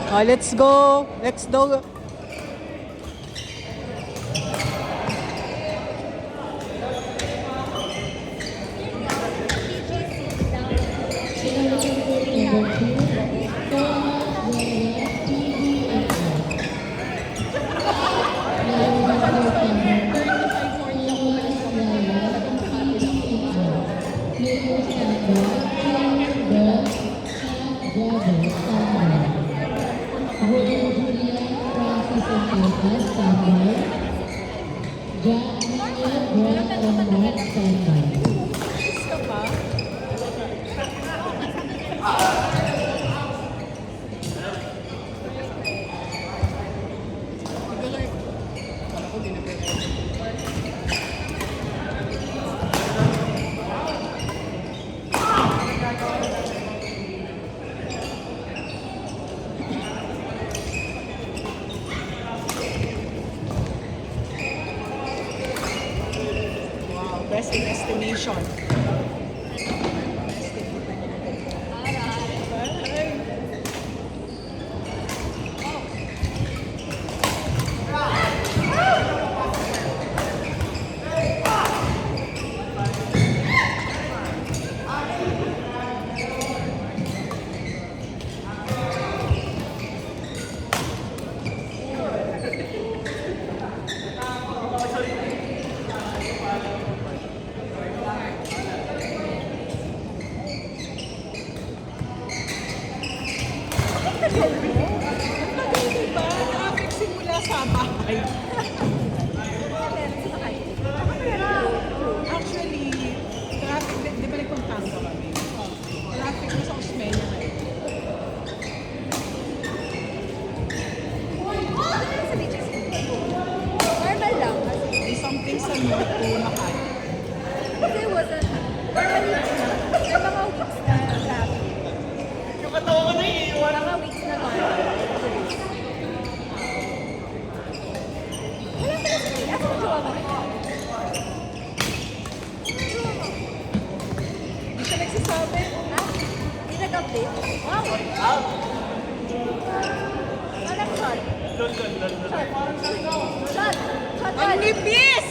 Oh, let's go. Let's go. Best in estimation. Traffic simula sa bahay. Actually, traffic, di ba nagpuntangga kami? Traffic na sa Osmeña ngayon. Normal lang. May something sa north to Makati. Kasi wasn't, normally, may mga weeks na traffic. Yung katawa ko na iiwan. Mga weeks na normal. Wala pala sa akin. Asa ang jowa mo? Hindi siya nagsasabi. Ha? Hindi nag-update? Wow! Anong shot? London. Shot. Shot. Shot. Ang nipis!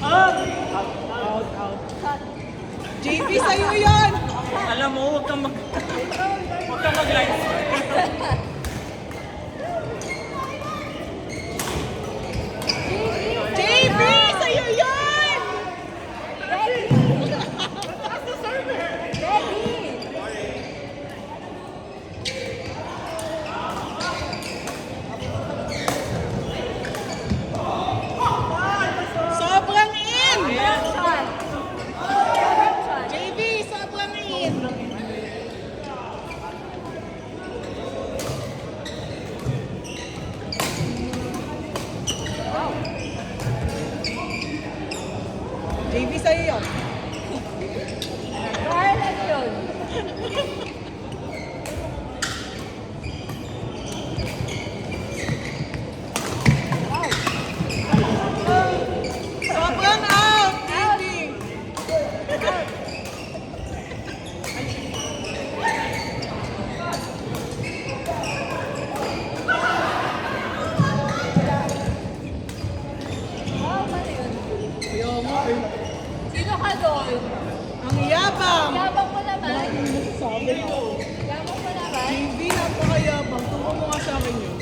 Shot. JP, sa'yo yun! Alam mo, huwag kang mag-live. JP, sa'yo yun! Ready! Ready! Sobrang in! Shot. Shot. JP, sobrang in! JP, sa'yo yun. Garland yun. Sobrang out! JP! Wow, mali yun. Ayaw mo eh. Sino ka doon? Ang yabang! Yabang mo naman. Sabi ko. Yabang mo naman. JP, napakayabang. Tungkol mo nga sa akin yun.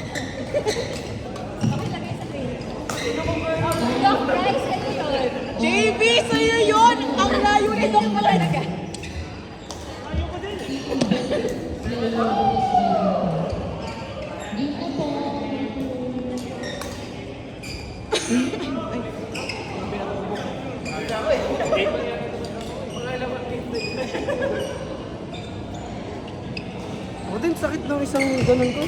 Pakilagay sa page. Doc Bryce, ano yun? JP, sa'yo yun! Ang layo ni Doc Mo talaga. Ako din, sakit ng isang ganun ko.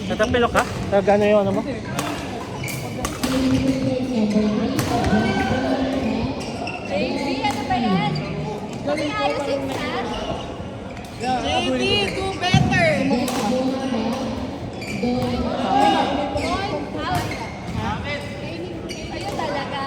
Natapilok ka? Gana yun, ano mo? JB, ano ba yan? Pakiayusin ka. JP, do better! Out. Ayun talaga.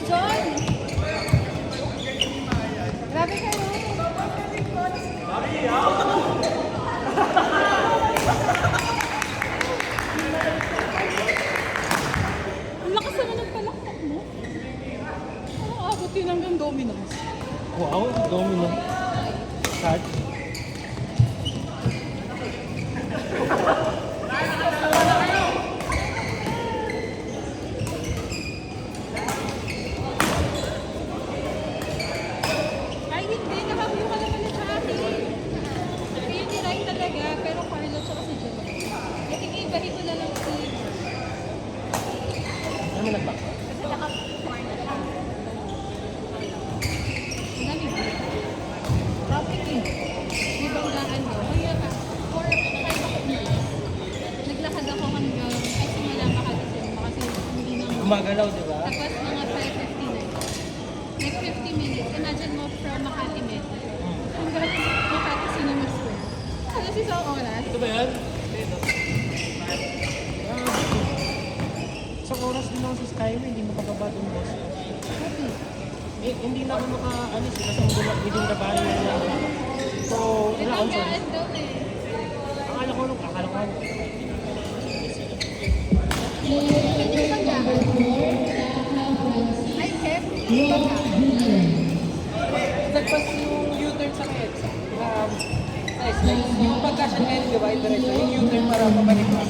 John! Grabe kayo. Ang lakas naman ng palakpak mo. Ano abutin hanggang Domino's? Wow, domino. Sad. Ay, hindi. Nakakuha ka naman na sa akin. Yun ni Rai talaga, pero Carlo tsaka si John. Nakikibalik ko na lang si... Ano mo nagback? Kasi naka-corner siya. Lamig. Traffic eh. Di banggaan mo. Kaya ka, 4 naglakad ako hanggang ay simula makagasin mo kasi hindi na Gumagalaw, di ba? tapos mga 5:59. Like 50 minutes. Imagine mo from Makati Metro. Hanggang Makati Cinema Square. Alas isang oras. Ito ba yan? Isang oras din ako sa Skyway, hindi makababa doon boss. Eh, hindi na ako makaalis kasi within the barrier na ako. So, Di wala akong choice. banggaan daw eh. Akala ko Hindi banggaan. Ay, Kev, hindi banggaan. Nagpas yung U-turn sa EDSA. Yung pagkasya ng divide diretso, yung U-turn para pabalik pa.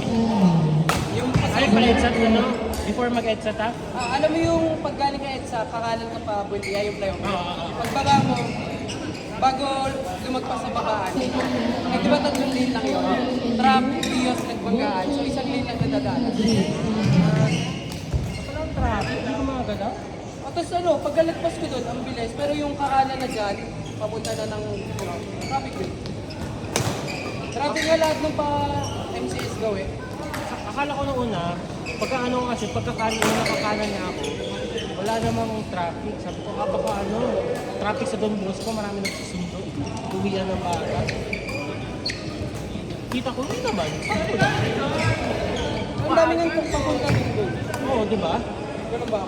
Yung Ay, pa-headset ano? Before mag-headset ha? alam mo yung paggaling ka EDSA, kakanan ka pa, Buendia, yung flyover. Oo. Pagbaba mo, bago lumagpas sa babaan, eh di ba 3 lane lang yun? Trap, Vios, nagbanggaan. So isang lane lang nadadala. Walang traffic, hindi ko makagalaw. At tapos ano, pag galagpas ko doon, ang bilis. Pero yung kakanan na dyan, papunta na ng traffic yun. Traffic nga lahat ng pa MCS gawin. Akala ko nung una, nakakanan niya ako, wala namang traffic. Sabi ko, baka traffic sa Don Bosco, marami nagsusundo. Uwian ng bata. Kita ko rin naman. Sabi ko lang. Ang dami ng papunta din doon. Oo, di ba? Ganun ba?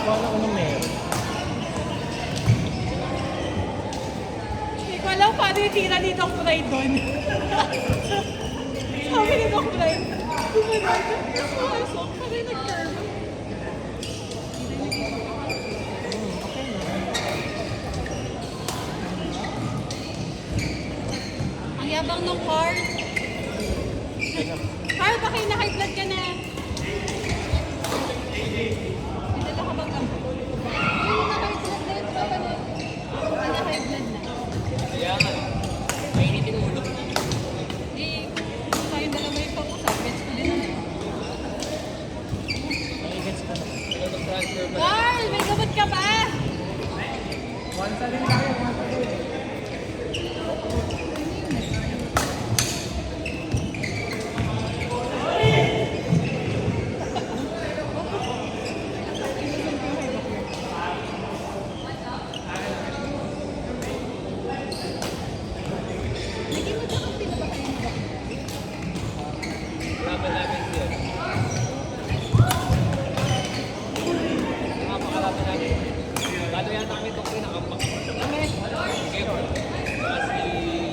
Wala ko nung meron. Hindi ko alam paano yung tira ni Doc Fry doon. Sabi ni Doc Fry, pumasok pa rin nag-curve. Ang yabang ng car. Carl, baka na-high blood ka na. May dala ka bang gamot? Yung na-high blood na yun, baka na. Na-high blood na. Kaya nga, mainitin ulo. Eh, kung tayo dalawa yung pag-usap, gets ko din naman. Nai-gets ka na. Transfer ba? Carl, may gamot ka ba? Once rin tayo, May gamot ka kasi na ba kayo mag- Laban namin siya. Napakalaban namin. Lalo yata kami itong pinakampak. Kami? Okay. Si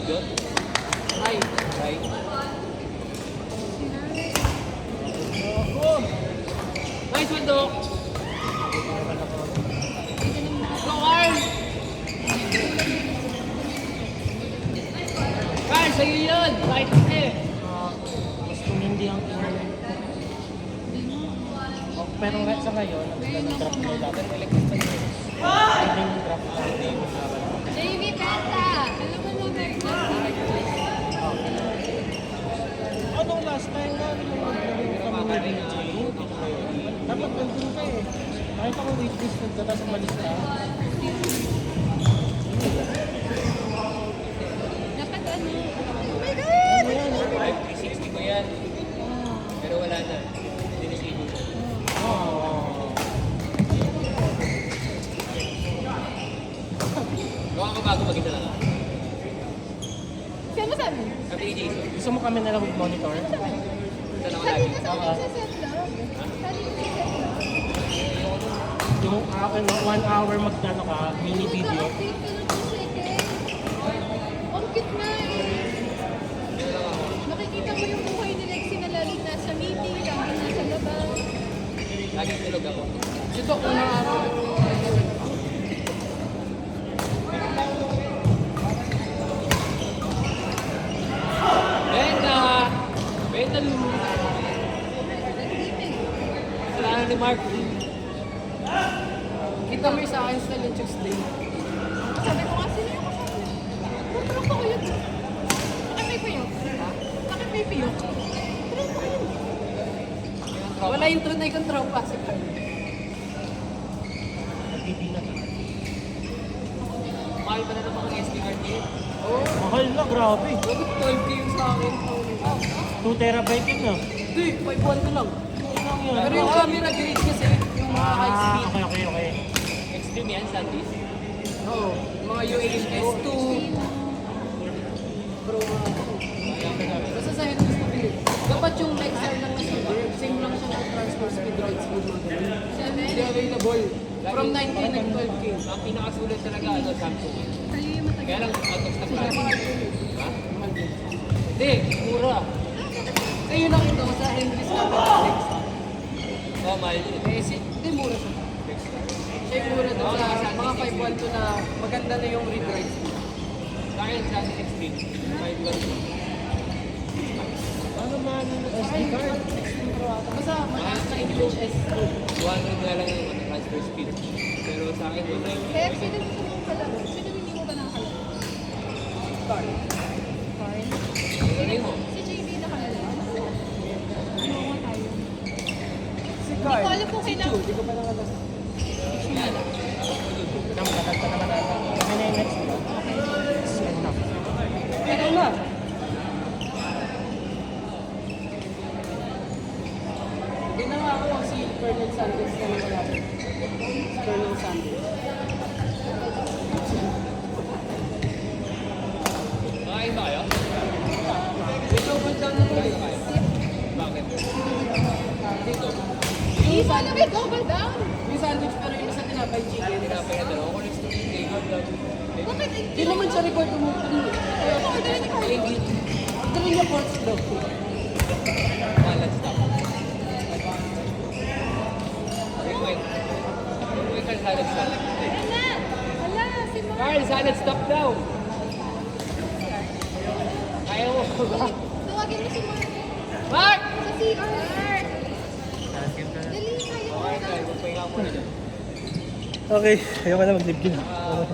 John? Ay. Ay. Oh! Nice one, Doc! Go, Carl! Carl, sa'yo yun! Kahit hindi! Mas kung hindi ang pero sa ngayon, nag-drop na dapat electric pa yun. Hindi yung drop na hindi yung laban. JV Kanta! Alam mo nung Anong last time na nung kami ni DJ? Dapat nandun ka eh. Nakita ko waitlist nagdata sa malista. dapat ano? Oh my Ano yan? 5360 ko yan. Pero wala na. Dinisigil. Oh. Gawa ko bago maging talaga. Sino mo sabi? Sabi ni Jason. Gusto mo kami nalang mag-monitor. Ito lang Sabi lagi. ka sa akin sa set lang. Sabi ko sa set lang. Yung 1 hour magdano ka, mini video. Naka-update ka lang sa second. Ang cute na eh. Makikita mo yung buhay ni Lexie na laging nasa meeting, laging nasa labas. Laging tulog ako. Si Doc, unang araw. Benta! Benta lu! Kasalanan ni Mark. Kita mo yung sa akin style yung Tuesday. Sabi ko nga, sino yung kasama? Trump ako yun. Bakit may piyok? Bakit may piyok? Trump ako yun. Wala yung tunay kong tropa si Carl. Nagpipinat. Mahal pa na ng mga SD card niya. Oo. Mahal na, grabe. Bakit 12K yung sa akin? 2 terabyte yun na. Hindi, 5-1 ko lang. Lang yun. Pero yung camera grade kasi, yung mga high speed. Okay. Extreme yan, Sandisk. Oo. Mga UHS2. Pro, basta sa head gusto pili. Dapat yung XR lang na super, same lang siya ng transfer speed, ride speed, mga ganun. Hindi available. From 9K, nag-12K. Ang pinakasulit talaga, Samsung. Kayo yung matagal. Kaya lang, out of stock Sila lagi. mahal ko yun. Ha? Mahal din. Hindi, mura. Eh, yun nakita ko sa English camera next. Oh, mahal din. Eh, hindi mura siya. Siya yung mura doon sa mga 512 na maganda na yung read ride speed. Sa akin, sa akin, Extreme. 512. Ano man yung SD card? Basta mataas na UHS2. 200 na lang yung transfer speed. Pero sa akin, 190. Kaya sino gusto mong kalaro? Sino hindi mo ba nakalaro? Card. Carl? Ano mo? Si JB nakalaro. Ano mo tayo? Si Hindi Card. ko alam kung Si kailan. Chu, di ko pa nakalasa. Yan. Tagal pa naman natin. Kami na yung next. Ito na. Hindi na nga ako si Colonel Sanders na nakalapit. Si Colonel Sanders. Makain ba kayo? May double down na tuloy. Bakit? Dito. Hindi mo na may double down. Yung sandwich pero yung isa tinapay chicken. Tinapay na dalawa ko rin sa Bakit? Hindi naman siya record umutin. Kaya ako order ni Carl. Dali niya ports daw. Let's stop. Wait. Wait, Carl, salad stop. Hala! Hala! Si Mark! Carl, salad stop daw. Kaya mo ba? Tawagin mo si Mark. Mark! Sa CR. Dali, kaya mo Okay, na. Carl, magpahinga mo na dyan. Okay, ayoko na mag-live din. Ah,